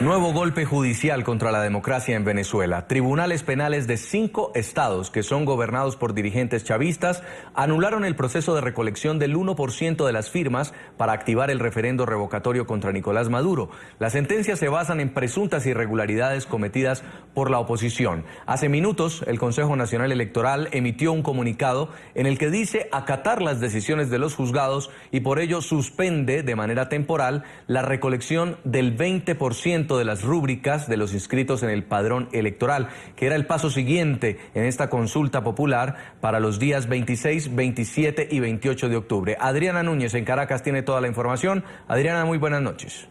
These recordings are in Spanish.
Nuevo golpe judicial contra la democracia en Venezuela. Tribunales penales de 5 estados que son gobernados por dirigentes chavistas anularon el proceso de recolección del 1% de las firmas para activar el referendo revocatorio contra Nicolás Maduro. Las sentencias se basan en presuntas irregularidades cometidas por la oposición. Hace minutos, el Consejo Nacional Electoral emitió un comunicado en el que dice acatar las decisiones de los juzgados y por ello suspende de manera temporal la recolección del 20% de las rúbricas de los inscritos en el padrón electoral, que era el paso siguiente en esta consulta popular para los días 26, 27 y 28 de octubre. Adriana Núñez en Caracas tiene toda la información. Adriana, muy buenas noches.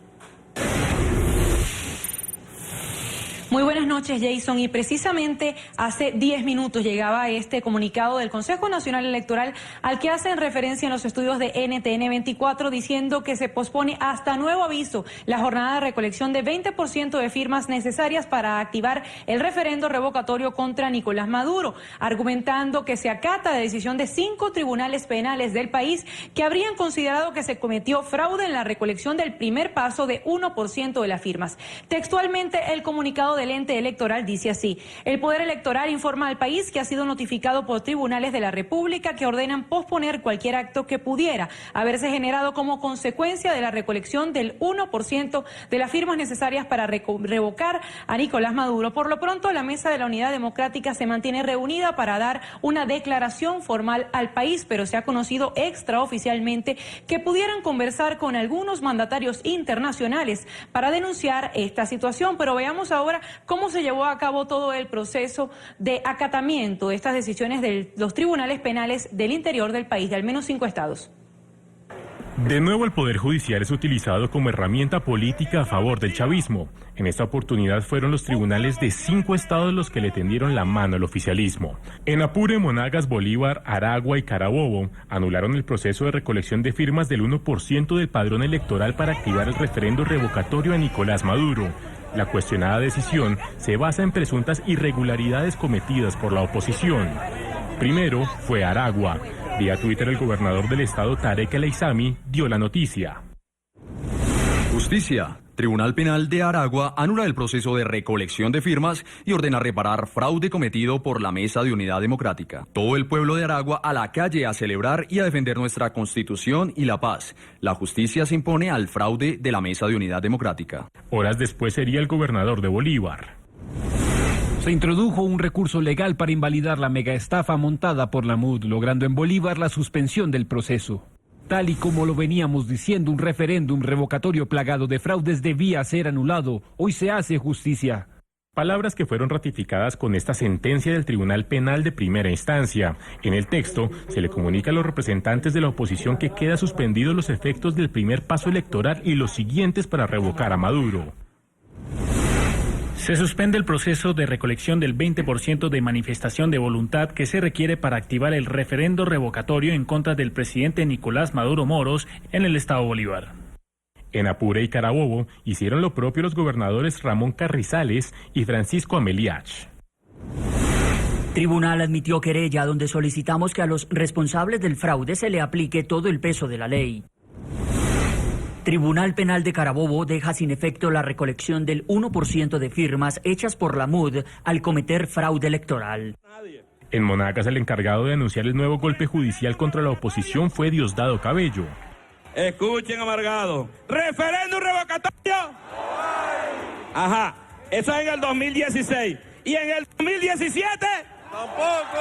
Muy buenas noches, Jason. Y precisamente hace 10 minutos llegaba este comunicado del Consejo Nacional Electoral al que hacen referencia en los estudios de NTN 24 diciendo que se pospone hasta nuevo aviso la jornada de recolección de 20% de firmas necesarias para activar el referendo revocatorio contra Nicolás Maduro, argumentando que se acata la decisión de 5 tribunales penales del país que habrían considerado que se cometió fraude en la recolección del primer paso de 1% de las firmas. Textualmente, el comunicado del ente electoral dice así: el Poder Electoral informa al país que ha sido notificado por tribunales de la República que ordenan posponer cualquier acto que pudiera haberse generado como consecuencia de la recolección del 1% de las firmas necesarias para revocar a Nicolás Maduro. Por lo pronto, la Mesa de la Unidad Democrática se mantiene reunida para dar una declaración formal al país, pero se ha conocido extraoficialmente que pudieran conversar con algunos mandatarios internacionales para denunciar esta situación. Pero veamos ahora cómo se llevó a cabo todo el proceso de acatamiento de estas decisiones de los tribunales penales del interior del país, de al menos 5 estados. De nuevo, el Poder Judicial es utilizado como herramienta política a favor del chavismo. En esta oportunidad fueron los tribunales de 5 estados los que le tendieron la mano al oficialismo. En Apure, Monagas, Bolívar, Aragua y Carabobo anularon el proceso de recolección de firmas del 1% del padrón electoral para activar el referendo revocatorio a Nicolás Maduro. La cuestionada decisión se basa en presuntas irregularidades cometidas por la oposición. Primero fue Aragua. Vía Twitter, el gobernador del estado, Tarek El Aizami, dio la noticia. Justicia. Tribunal Penal de Aragua anula el proceso de recolección de firmas y ordena reparar fraude cometido por la Mesa de Unidad Democrática. Todo el pueblo de Aragua a la calle a celebrar y a defender nuestra Constitución y la paz. La justicia se impone al fraude de la Mesa de Unidad Democrática. Horas después sería el gobernador de Bolívar. Se introdujo un recurso legal para invalidar la megaestafa montada por la MUD, logrando en Bolívar la suspensión del proceso. Tal y como lo veníamos diciendo, un referéndum revocatorio plagado de fraudes debía ser anulado. Hoy se hace justicia. Palabras que fueron ratificadas con esta sentencia del Tribunal Penal de Primera Instancia. En el texto se le comunica a los representantes de la oposición que queda suspendidos los efectos del primer paso electoral y los siguientes para revocar a Maduro. Se suspende el proceso de recolección del 20% de manifestación de voluntad que se requiere para activar el referendo revocatorio en contra del presidente Nicolás Maduro Moros en el estado Bolívar. En Apure y Carabobo hicieron lo propio los gobernadores Ramón Carrizales y Francisco Ameliach. Tribunal admitió querella donde solicitamos que a los responsables del fraude se le aplique todo el peso de la ley. Tribunal Penal de Carabobo deja sin efecto la recolección del 1% de firmas hechas por la MUD al cometer fraude electoral. En Monagas, el encargado de anunciar el nuevo golpe judicial contra la oposición fue Diosdado Cabello. Escuchen, amargado. ¿Referéndum revocatorio? Ajá, eso es en el 2016. ¿Y en el 2017? Tampoco.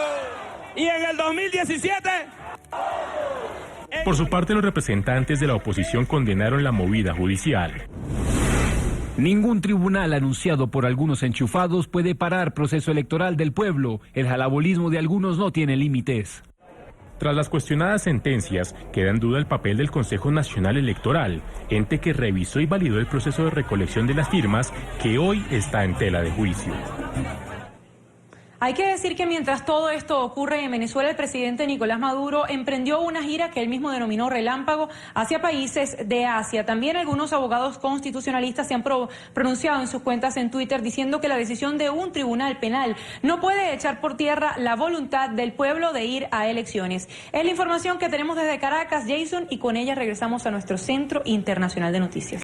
¿Y en el 2017? Por su parte, los representantes de la oposición condenaron la movida judicial. Ningún tribunal anunciado por algunos enchufados puede parar proceso electoral del pueblo. El jalabolismo de algunos no tiene límites. Tras las cuestionadas sentencias, queda en duda el papel del Consejo Nacional Electoral, ente que revisó y validó el proceso de recolección de las firmas, que hoy está en tela de juicio. Hay que decir que mientras todo esto ocurre en Venezuela, el presidente Nicolás Maduro emprendió una gira que él mismo denominó relámpago hacia países de Asia. También algunos abogados constitucionalistas se han pronunciado en sus cuentas en Twitter diciendo que la decisión de un tribunal penal no puede echar por tierra la voluntad del pueblo de ir a elecciones. Es la información que tenemos desde Caracas, Jason, y con ella regresamos a nuestro Centro Internacional de Noticias.